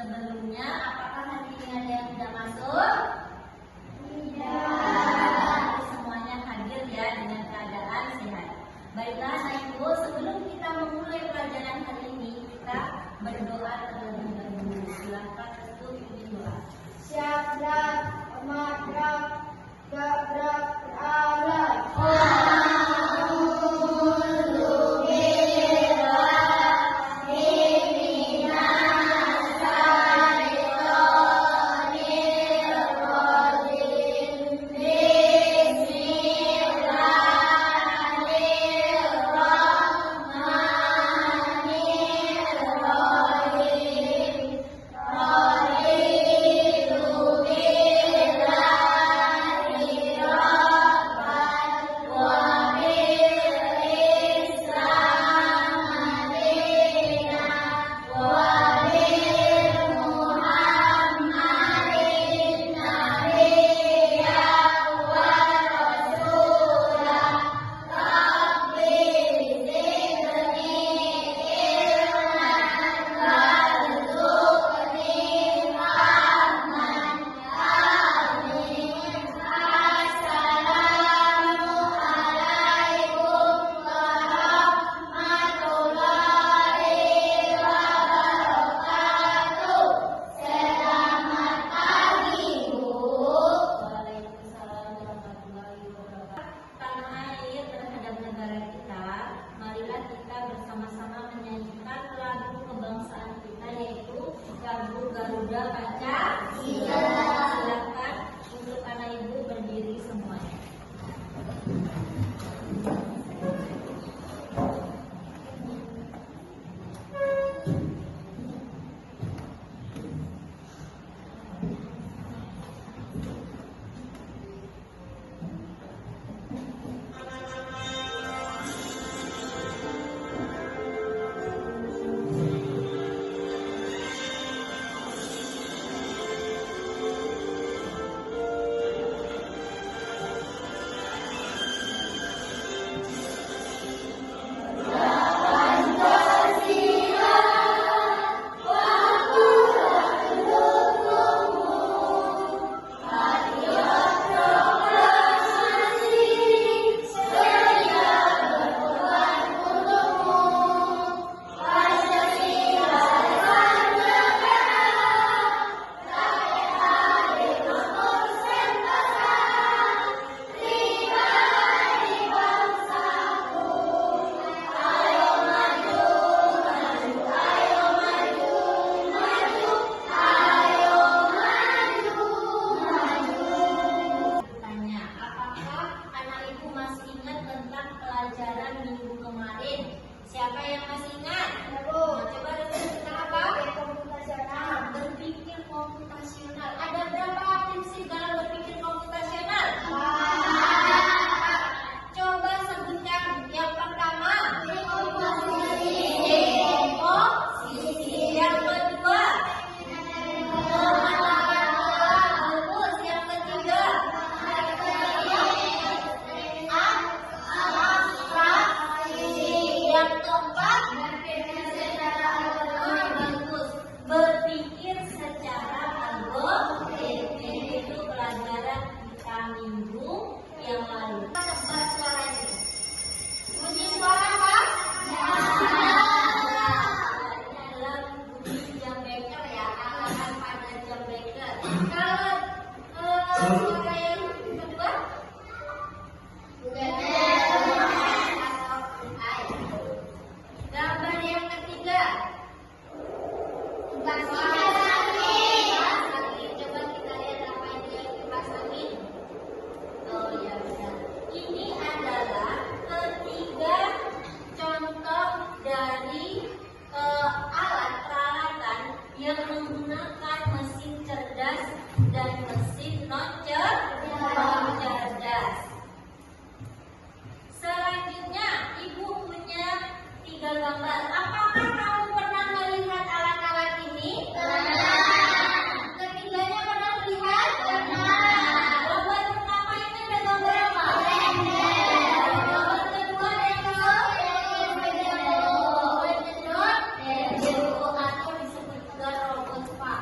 Sebelumnya, apakah hari ini ada yang tidak masuk? Semuanya hadir ya dengan keadaan sehat. Baiklah anak ibu, sebelum kita memulai pelajaran hari ini, kita berdoa terlebih dahulu. Silakan Restu pimpin doa. Syabrak, amadrak, gabrak, alak. Garuda Pancasila. Silakan untuk anak ibu berdiri semuanya. Siapa yang masih ingat? Coba kita apa? Berpikir komputasional. Ada berapa prinsip dalam berpikir komputasional? Coba sebutkan yang pertama. Komposisi. Yang kedua. Bagus. Yang ketiga. Yang keempat, bagus, berpikir secara algoritmik. Itu pelajaran kita minggu yang lalu. Tebak suaranya. Bunyi suara apa? Ini adalah bunyi jam beker ya, alasan pada jam beker. Kalau suara yang kedua, gambar yang ketiga. Kipas angin. Coba kita lihat apa itu yang kipas angin. Oh ya benar. Ini adalah ketiga contoh dari alat peralatan yang menggunakan mesin cerdas dan mesin non cerdas. Selanjutnya, ibu punya 3 gambar. Apakah kamu pernah melihat alat-alat ini? Pernah. Ketiganya pernah melihat? Pernah. Gambar pertama ini ada gambar apa? Gambar kedua ada yang atau disebut juga robot pak.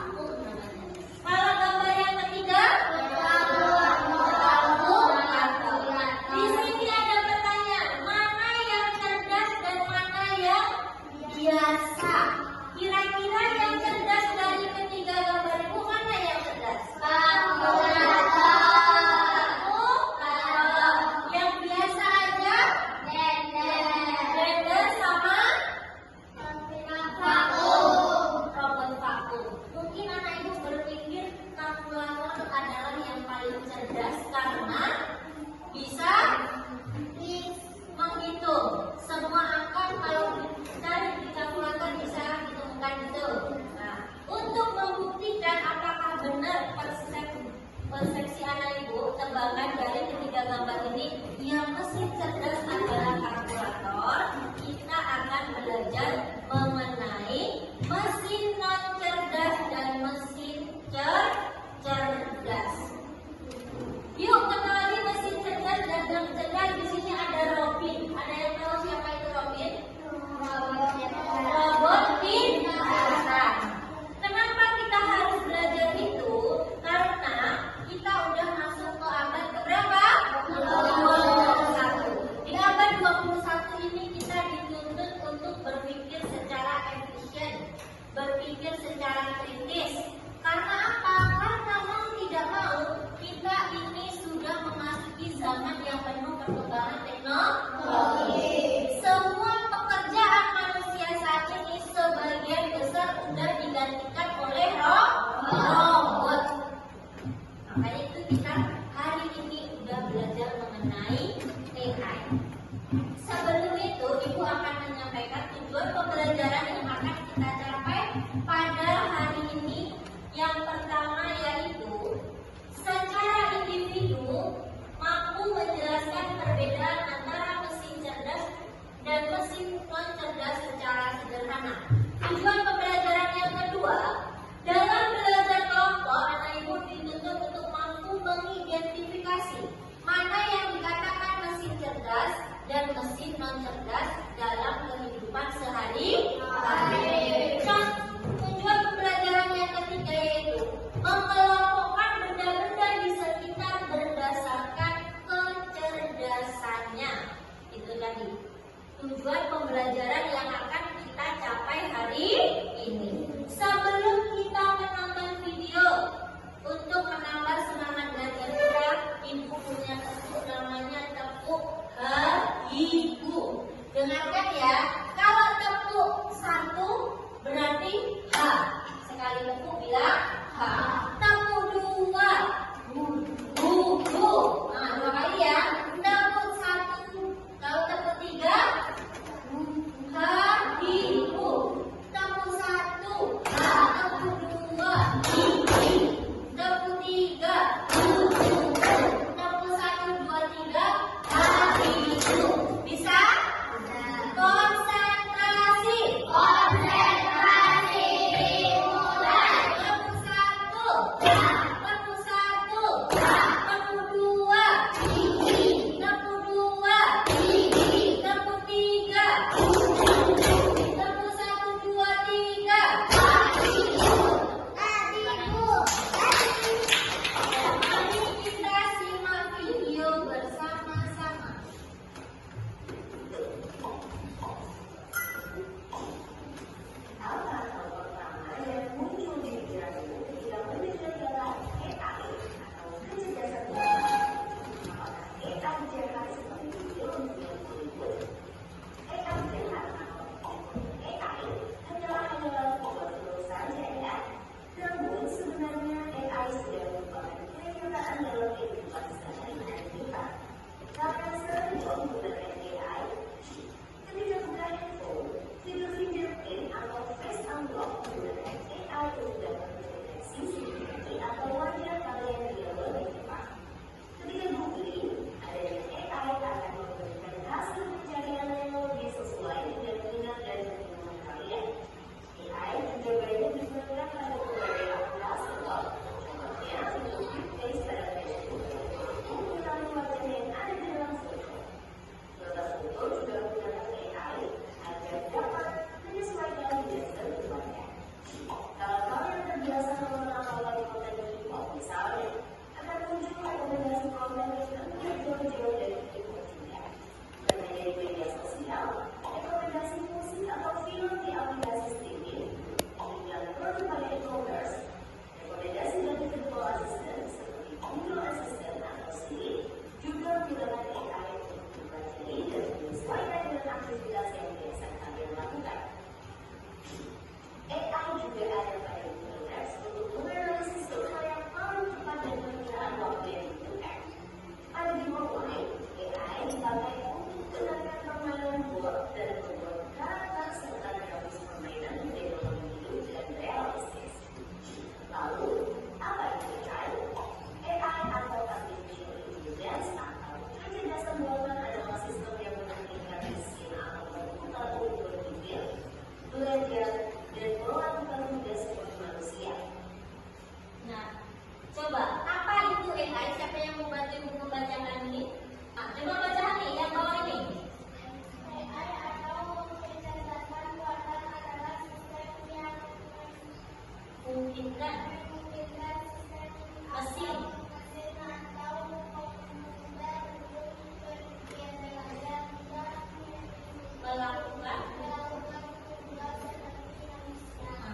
secara kritis. Karena apa? Karena mau tidak mau kita ini sudah memasuki zaman yang penuh perkembangan teknologi. Semua pekerjaan manusia saat ini sebagian besar sudah digantikan oleh robot. Makanya itu kita hari ini sudah belajar mengenai AI. Sebelum itu, Ibu akan menyampaikan tujuan pembelajaran yang akan kita capai pada hari ini. Yang pertama yaitu secara individu mampu menjelaskan perbedaan antara mesin cerdas dan mesin non cerdas secara sederhana. Tujuan pembelajaran yang kedua, dalam belajar kelompok, anak ibu dituntut untuk mampu mengidentifikasi mana yang dikatakan mesin cerdas dan mesin non cerdas dalam kehidupan sehari-hari. Tujuan pembelajaran yang ketiga yaitu mengelompokkan benda-benda di sekitar berdasarkan kecerdasannya. Itu tadi tujuan pembelajaran yang akan kita capai hari ini. Sebelum kita menonton video untuk menambah semangat belajar kita, Ibu punya tepuk namanya tepuk Ibu. Dengarkan ya, kalau tepuk satu berarti H. Sekali tepuk bilang H. Tepuk dua, Bu. Nah, dua kali ya. Tepuk satu. Kalau tepuk tiga, Ibu. Tepuk satu, tepuk dua, tepuk tiga, tepuk satu, dua, tiga, Ibu. Bisa? Konsentrasi. Dimulai. Tepuk satu, tepuk satu, tepuk dua, tepuk dua, tepuk tiga, tepuk satu, dua, tiga. Mari kita simak video bersama-sama.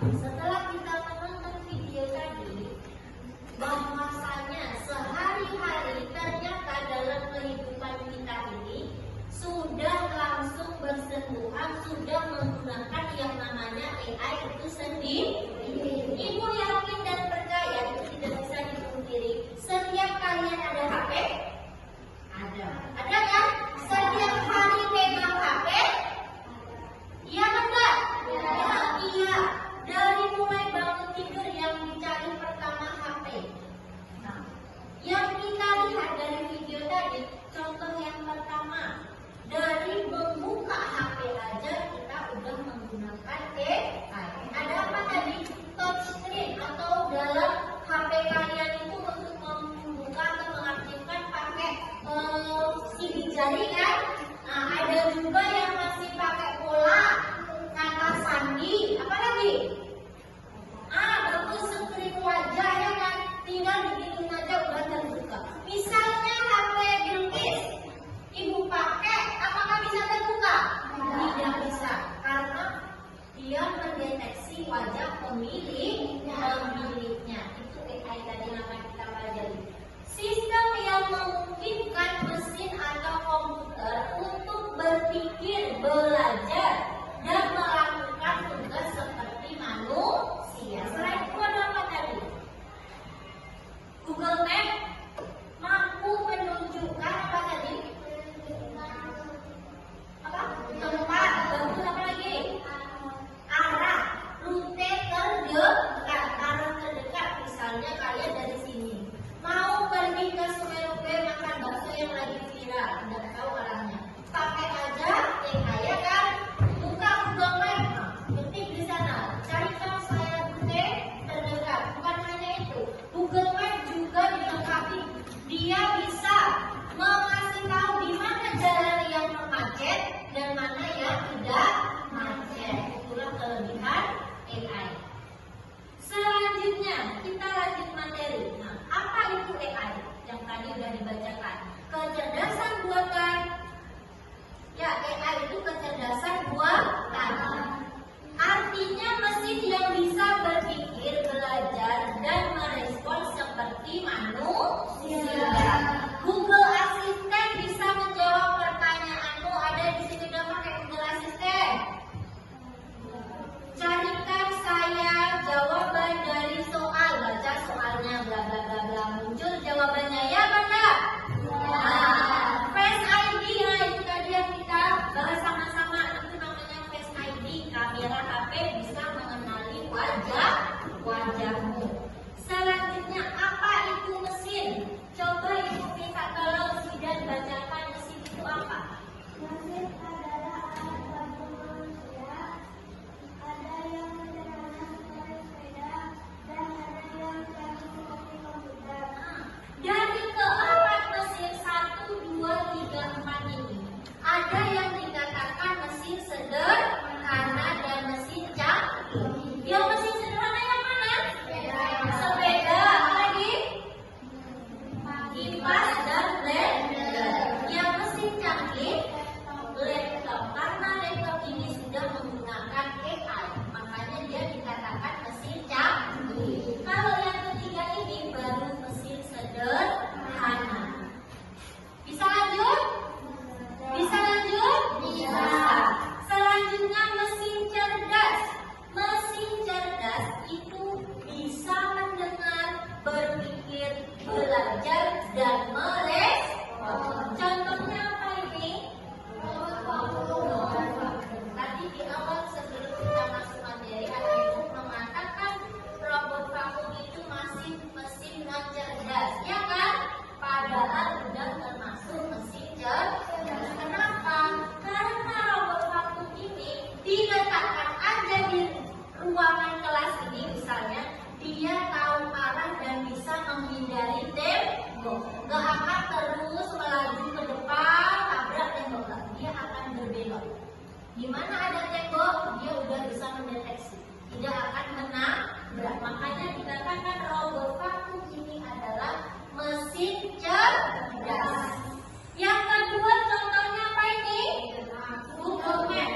Setelah kita Ibu yakin dan percaya itu tidak bisa dipungkiri. Setiap kalian ada HP? Ada. Ada kan? Setiap hari pegang HP? Iya kan Kak? Iya. Dari mulai bangun tidur yang dicari pertama HP. Nah, yang kita lihat dari video tadi, contoh yang pertama, dari membuka HP aja kita udah menggunakan AI. Ada apa tadi? Touchscreen atau dalam HP kalian itu untuk membuka atau mengaktifkan pakai sidik jari kan? Nah, ada juga yang masih pakai bola, kata sandi, apa lagi? Bagus screen wajah ya kan? Tinggal digituin aja udah terbuka. Misalnya HP Bilqis, ibu pakai, apakah bisa terbuka? Tidak bisa, karena dia mendeteksi wajah pemiliknya. Itu AI tadi yang akan kita pelajari. Sistem yang memungkinkan mesin atau komputer untuk berpikir, belajar, dan melakukan tugas seperti manusia. Selain itu ada apa tadi? Google Map mampu menunjukkan apa tadi? Apa? Tempat, bagus apa lagi? Arah, rute terdekat, arah terdekat. Misalnya kalian dari sini mau pergi ke Sumerupe makan bakso yang lagi viral, tidak tahu arahnya. Pakai aja ya kan? Buka Google Map, ketik di sana, carikan saya rute terdekat. Bukan hanya itu, Google Map juga dilengkapi. Dia bisa mengasih tahu di mana jalan yang macet dan mana yang tidak macet. Itulah kelebihan AI. Selanjutnya kita lanjut materi. Nah, apa itu AI? Yang tadi sudah dibacakan. Kecerdasan buatan. Ya, AI itu kecerdasan buatan. Artinya mesin yang bisa berpikir, belajar, dan merespon seperti manusia. Google Assistant bisa menjawab pertanyaanmu. Ada di sini udah pakai Google Assistant. Carikan saya jawaban dari soal, baca soalnya, bla bla bla bla, muncul jawabannya, ya benar. Face ID, nah itu tadi yang kita bahas sama-sama, itu namanya Face ID. Kamera HP bisa mengenali wajahmu. Selanjutnya apa itu mesin? Coba ibu minta tolong Zidan bacakan mesin itu apa? Mesin adalah alat bantu manusia. Ada yang sederhana seperti sepeda dan ada yang canggih seperti komputer. Dari keempat mesin 1, 2, 3, 4 ini, ada yang dikatakan mesin sederhana dan mesin canggih. Yang mesin sederhana yang mana? Sepeda, apa lagi? Kipas dan blender. Yang mesin canggih, laptop. Karena laptop ini sudah menggunakan AI, makanya dia dikatakan mesin canggih. Kalau yang ketiga ini baru mesin sederhana. Bisa lanjut? Bisa lanjut? Bisa. Selanjutnya mesin cerdas. Mesin cerdas itu bisa mendengar, berpikir, belajar, dan merespon. Contohnya apa ini? Tadi di awal sebelum kita masuk materi, ada ibu mengatakan robot vakum itu masih mesin non cerdas, ya kan? Padahal sudah termasuk mesin cerdas. Kenapa? Karena robot vakum ini diletakkan aja di ruangan kelas ini, misalnya dia tahu arah dan bisa menghindari tembok. Gak akan terus melaju ke depan tabrak tembok, dia akan berbelok. Di mana ada tembok, dia udah bisa mendeteksi, tidak akan menabrak. Makanya dikatakan robot vakum ini adalah mesin cerdas. Yang kedua contohnya apa ini? Google Map.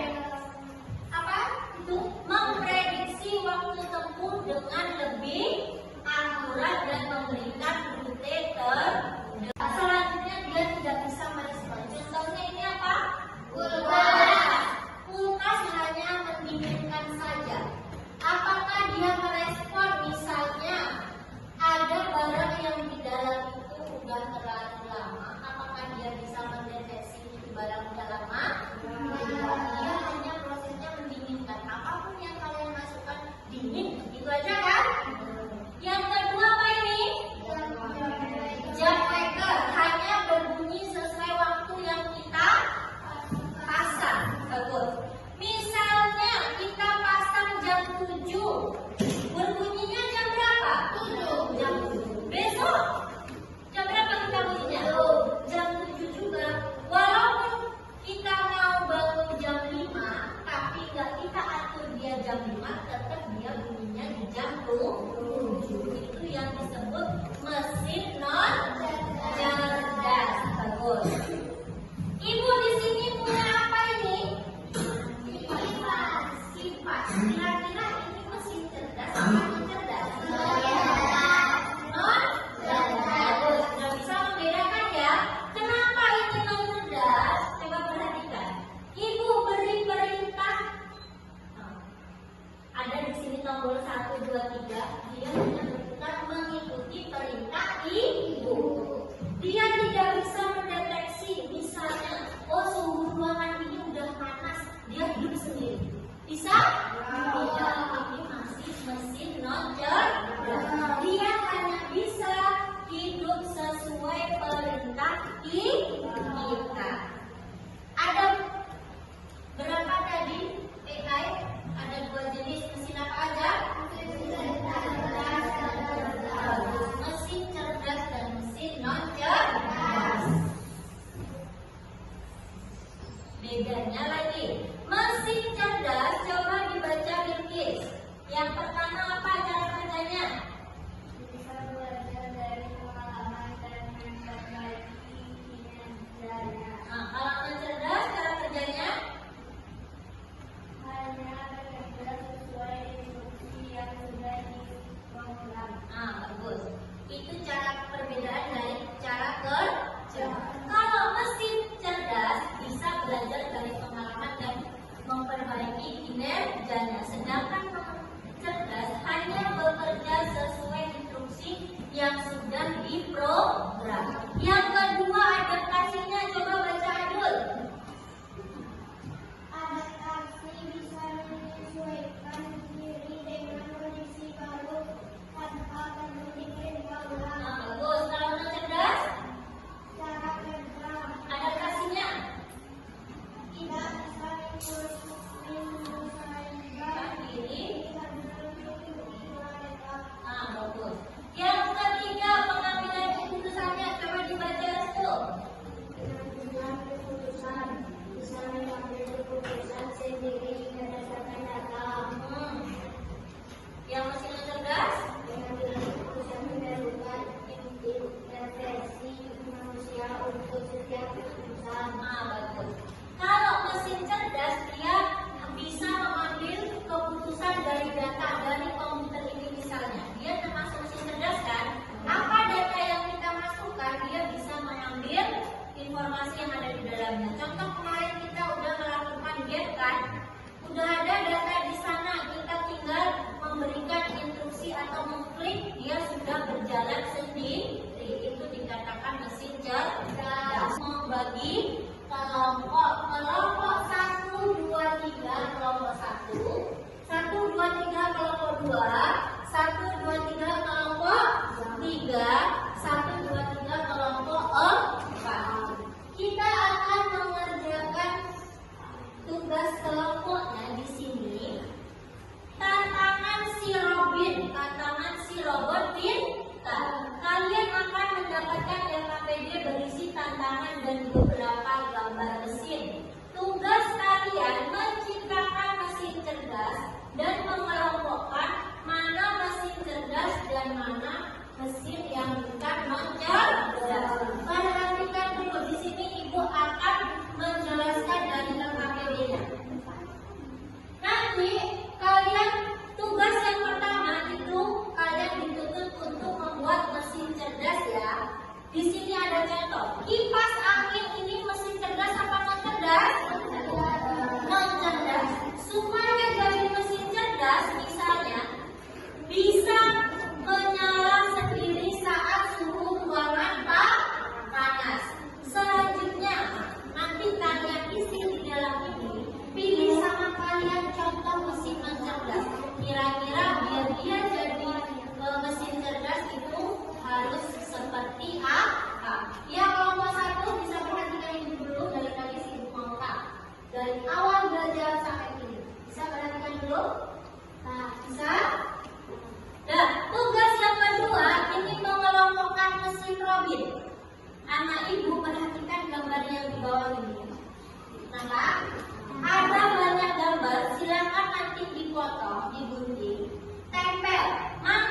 Apa itu? Memprediksi waktu tempuh dengan lebih akurat dan memberikan rute terdekat. Selanjutnya dia tidak bisa merespon. Contohnya ini apa? Kulkas. Kulkas hanya mendinginkan saja. Apakah dia merespon Itu yang disebut mesin non cerdas. Bagus. Ibu di sini punya apa ini? Kipas. Kira-kira ini mesin cerdas apa non cerdas? Non cerdas. Sudah bisa membedakan ya. Kenapa ini non cerdas? Coba perhatikan. Ibu beri perintah. Ada di sini tombol 1, 2, 3. Dia menentukan mengikuti perintah ibu. Dia tidak bisa mendeteksi misalnya, oh suhu ruangan ini udah panas, dia hidup sendiri. Bisa? Tidak. Ini masih mesin non cerdas. Dia hanya bisa hidup sesuai perintah kita. Ada berapa tadi? Ada 2 jenis mesin apa aja? Mesin cerdas dan mesin non cerdas. Bedanya lagi. Mesin cerdas coba dibaca ringkis. Yang pertama apa cara kerjanya? Bisa belajar dari pengalaman dan memperbaiki kinerjanya. Kalau non cerdas cara kerjanya? Hanya bekerja sesuai instruksi yang sudah diprogram. Bagus. Itu cara perbedaan dari cara kerja. Kalau mesin cerdas bisa belajar dari pengalaman dan memperbaiki kinerjanya, sedangkan cerdas hanya bekerja sesuai instruksi yang sudah diprogram. Yang kedua adaptasinya, coba baca Adul. Adaptasi bisa menyesuaikan diri dengan kondisi baru tanpa berpikir berulang. Bagus. Kalau non cerdas, Cara kerja adaptasinya tidak bisa menyelesaikan diri. tidak mengikuti mereka. Bagus. Yang ketiga pengambilan keputusannya, coba dibaca Restu. Pengambilan keputusan bisa mengambil keputusan sendiri berdasarkan data. Yang mesin non cerdas, Pengambilan keputusan memerlukan intervensi manusia untuk setiap keputusan. bagus. Kalau mesin cerdas dia bisa mengambil keputusan dari data dari komputer ini misalnya. Dia termasuk mesin cerdas kan? Apa data yang kita masukkan dia bisa mengambil informasi yang ada di dalamnya. Contoh kemarin kita udah melakukan gap kan? Udah ada data di sana, kita tinggal memberikan instruksi atau mengklik, dia sudah berjalan sendiri. Itu dikatakan mesin cerdas. Membagi kelompok 1, 2, 3 kelompok 1, 1, 2, 3 kelompok 2, 1, 2, 3 kelompok 3, 1, 2, 3 kelompok 4. Kita akan mengerjakan tugas kelompoknya di sini. Tantangan si Robin, tantangan si robot pintar. Kalian akan mendapatkan LKPD berisi tantangan dan beberapa gambar mesin. Tugas kalian menciptakan mesin cerdas dan mengelompokkan mana mesin cerdas dan mana mesin yang bukan non cerdas. Perhatikan dulu di sini ibu akan menjelaskan dari LKPD-nya. Nanti kalian tugas yang pertama itu kalian dituntut untuk membuat mesin cerdas ya. Di sini ada contoh. Kipas angin ini mesin cerdas apa non cerdas? Non cerdas. Supaya jadi mesin cerdas misalnya bisa menyala sendiri saat suhu ruangan panas. Selanjutnya nanti kalian isi di dalam ini. Pilih sama kalian contoh mesin non cerdas. Kira-kira biar dia jadi mesin cerdas itu harus seperti apa? Ya kelompok 1 bisa perhatikan ini dulu dari tadi si ibu mau dari awal belajar sampai ini. Bisa perhatikan dulu? Bisa? Nah, tugas yang kedua ini mengelompokkan mesin Robin. Anak ibu perhatikan gambar yang di bawah ini. Nah, ada banyak gambar, silakan nanti dipotong, digunting, tempel. Mana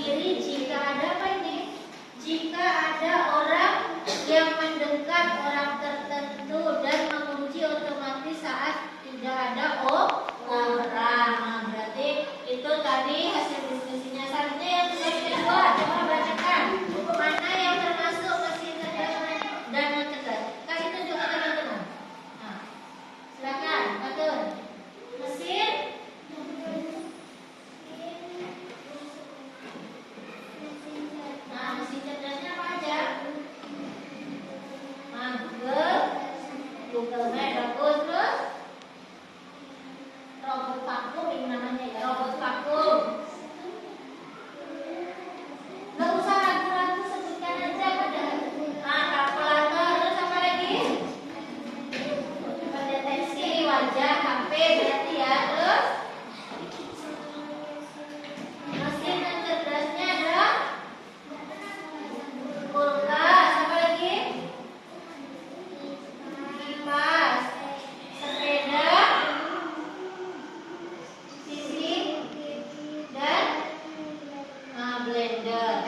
kiri jika ada apa ini? Jika ada orang yang mendekat orang tertentu dan mengunci otomatis saat tidak ada orang. Nah, berarti itu tadi hasil diskusinya. Selanjutnya yang kedua, coba bacakan. Mana yang termasuk mesin cerdas dan non cerdas? Kasih tunjuk ke teman-teman. Nah, silakan, Katun. Mesin. Nah, mesin cerdasnya apa aja? Nah, Google Map, bagus. Terus robot vakum ini namanya ya, robot vakum. Nggak usah ragu-ragu, sebutkan aja pada. Nah, kalkulator, terus apa lagi? Pendeteksi wajah, HP berarti ya. Terus mesin yang cerdasnya ada kulkas, apa lagi? Kipas, sepeda, sisik, dan blender.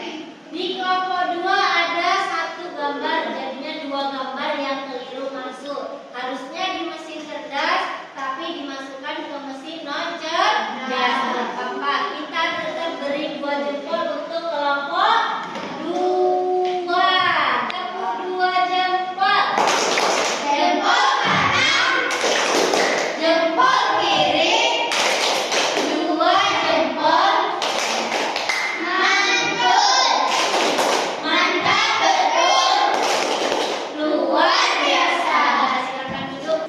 Di kelompok 2 ada satu gambar, jadinya 2 gambar yang keliru masuk. Harusnya di mesin cerdas, tapi dimasukkan ke mesin non cerdas. Apa? Kita tetap beri 2 jempol untuk kelompok 2. Tepuk 2 jempol. Jempol kanan, jempol kiri, 2 jempol. Mantul, mantap betul, luar biasa. Silakan duduk.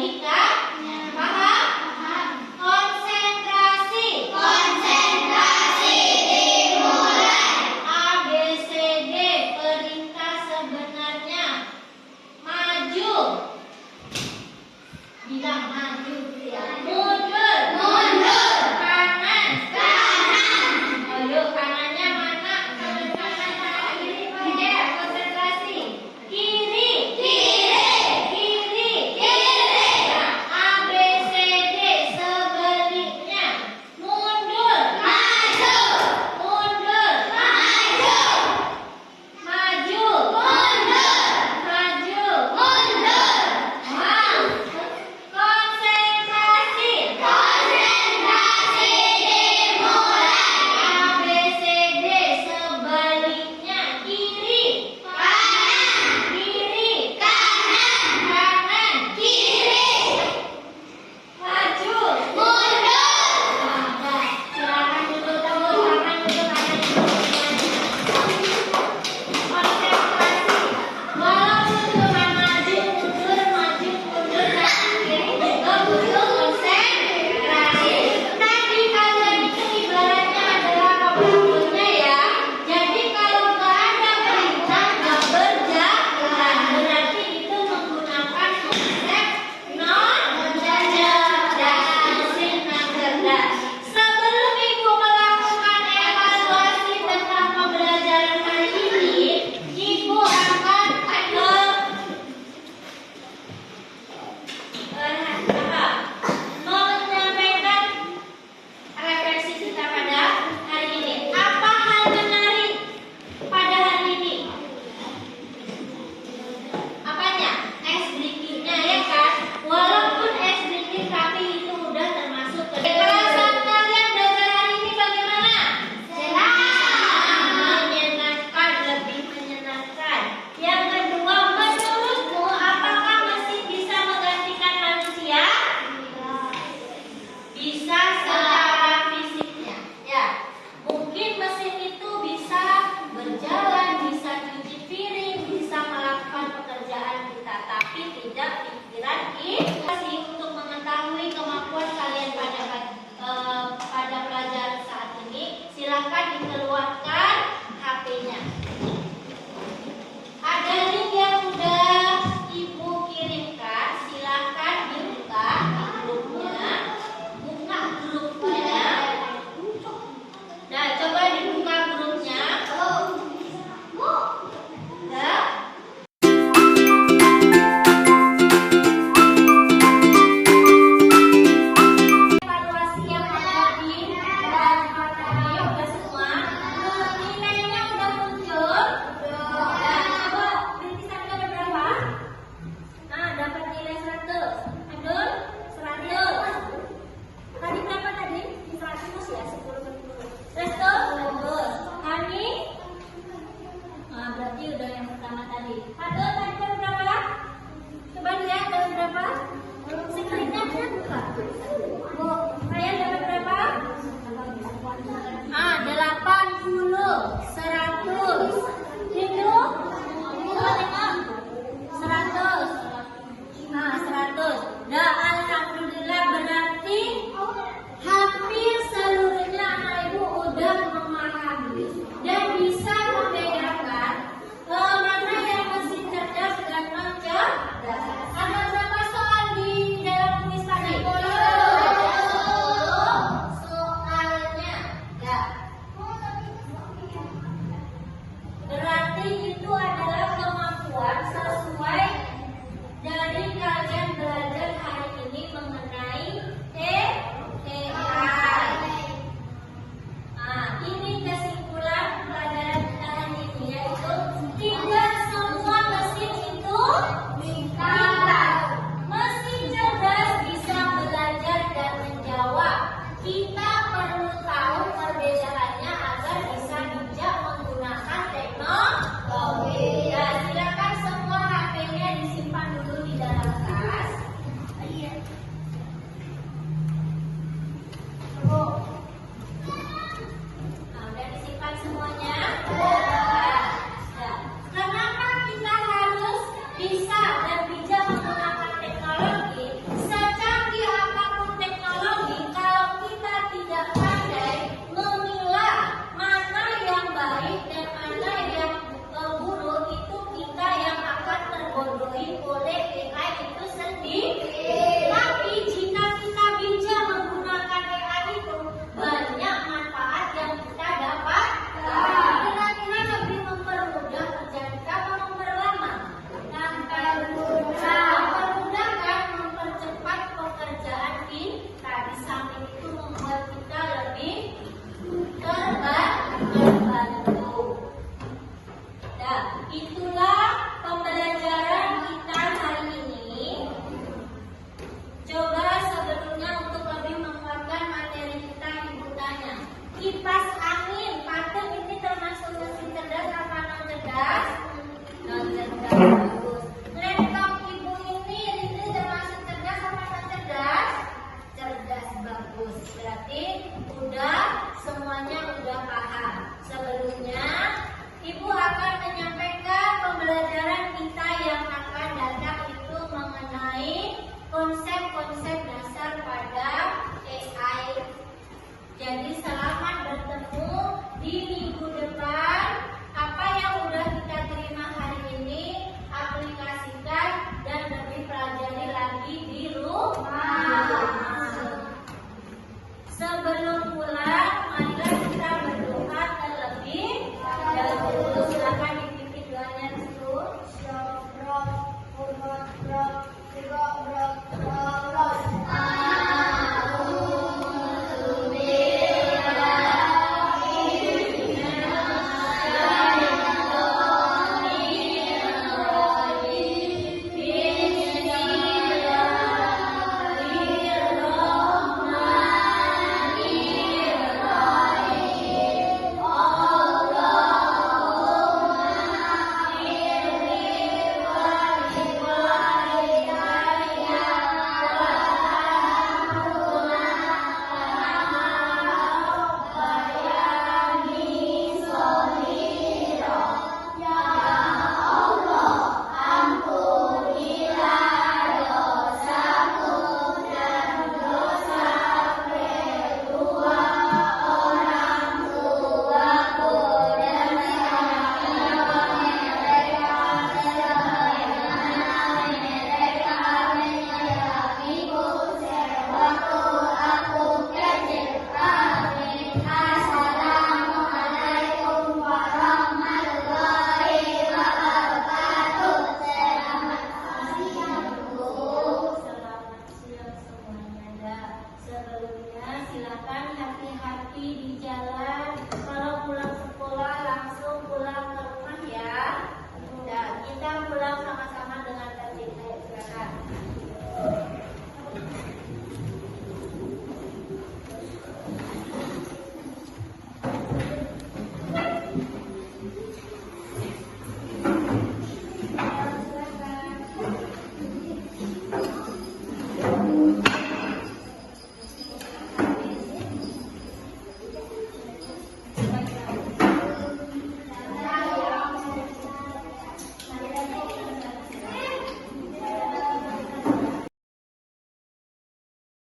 Monika, paham? Konsentrasi. Dimulai. ABCD perintah sebenarnya. Maju. Bilang maju ya. Mundur. Kanan. Ayo kanannya mana? Kanan kiri. Ya, konsentrasi. Kiri. Nah, ABCD sebaliknya. Mundur. Mundur. Maju. Konsentrasi. ABCD sebaliknya. Kiri. Kanan. Maju. Nah, silakan duduk dulu, tangan duduk, kanan duduk. Konsentrasi. Walaupun cuma maju, mundur, kanan kiri, betul konsentrasi. Tadi kalian itu ibaratnya adalah komputernya ya. Jadi kalau nggak ada perintah nggak berjalan, berarti itu menggunakan konsep non cerdas. Sebelum ibu melakukan evaluasi tentang pembelajaran hari ini, ibu akan menyampaikan refleksi kita pada hari ini. Apa hal menarik pada hari ini? Apanya? Ice breaking-nya ya kan? Walaupun ice breaking tapi itu udah termasuk ke perasaan kalian belajar hari ini bagaimana? Menyenangkan, lebih menyenangkan. Yang kedua, menurutmu apakah mesin bisa menggantikan manusia? Bisa secara fisiknya, ya. Mungkin mesin itu bisa berjalan, bisa cuci piring, bisa melakukan pekerjaan kita, tapi tidak pikiran kita. Untuk mengetahui kemampuan kalian pada pelajaran saat ini, silakan dikeluarkan HP-nya. Ada link yang udah ibu kirimkan, silakan dibuka grupnya. Nah, coba dibuka grupnya. Nah, evaluasi yang ada di tadi udah semua. Nilainya udah muncul. Dan coba rintisan dapat berapa? Nah, dapat nilai 100. Abdul, 100. Tadi berapa tadi? 100 ya, 10 bagus. Hani? Nah, berarti udah yang pertama tadi. Abdul, tadi dapat berapa? Coba lihat dapat berapa? Screen-nya bisa buka. Kalian dapat berapa? 80, 100. Hindu? 100. Nah, 100. Nah, alhamdulillah berarti hampir seluruhnya anak ibu udah memahami dan bisa membedakan mana yang mesin cerdas dan non cerdas. Ada berapa soal di dalam kuis tadi? 10 soalnya. Ya. Berarti itu adalah kemampuan sesuai dari kalian belajar hari konsep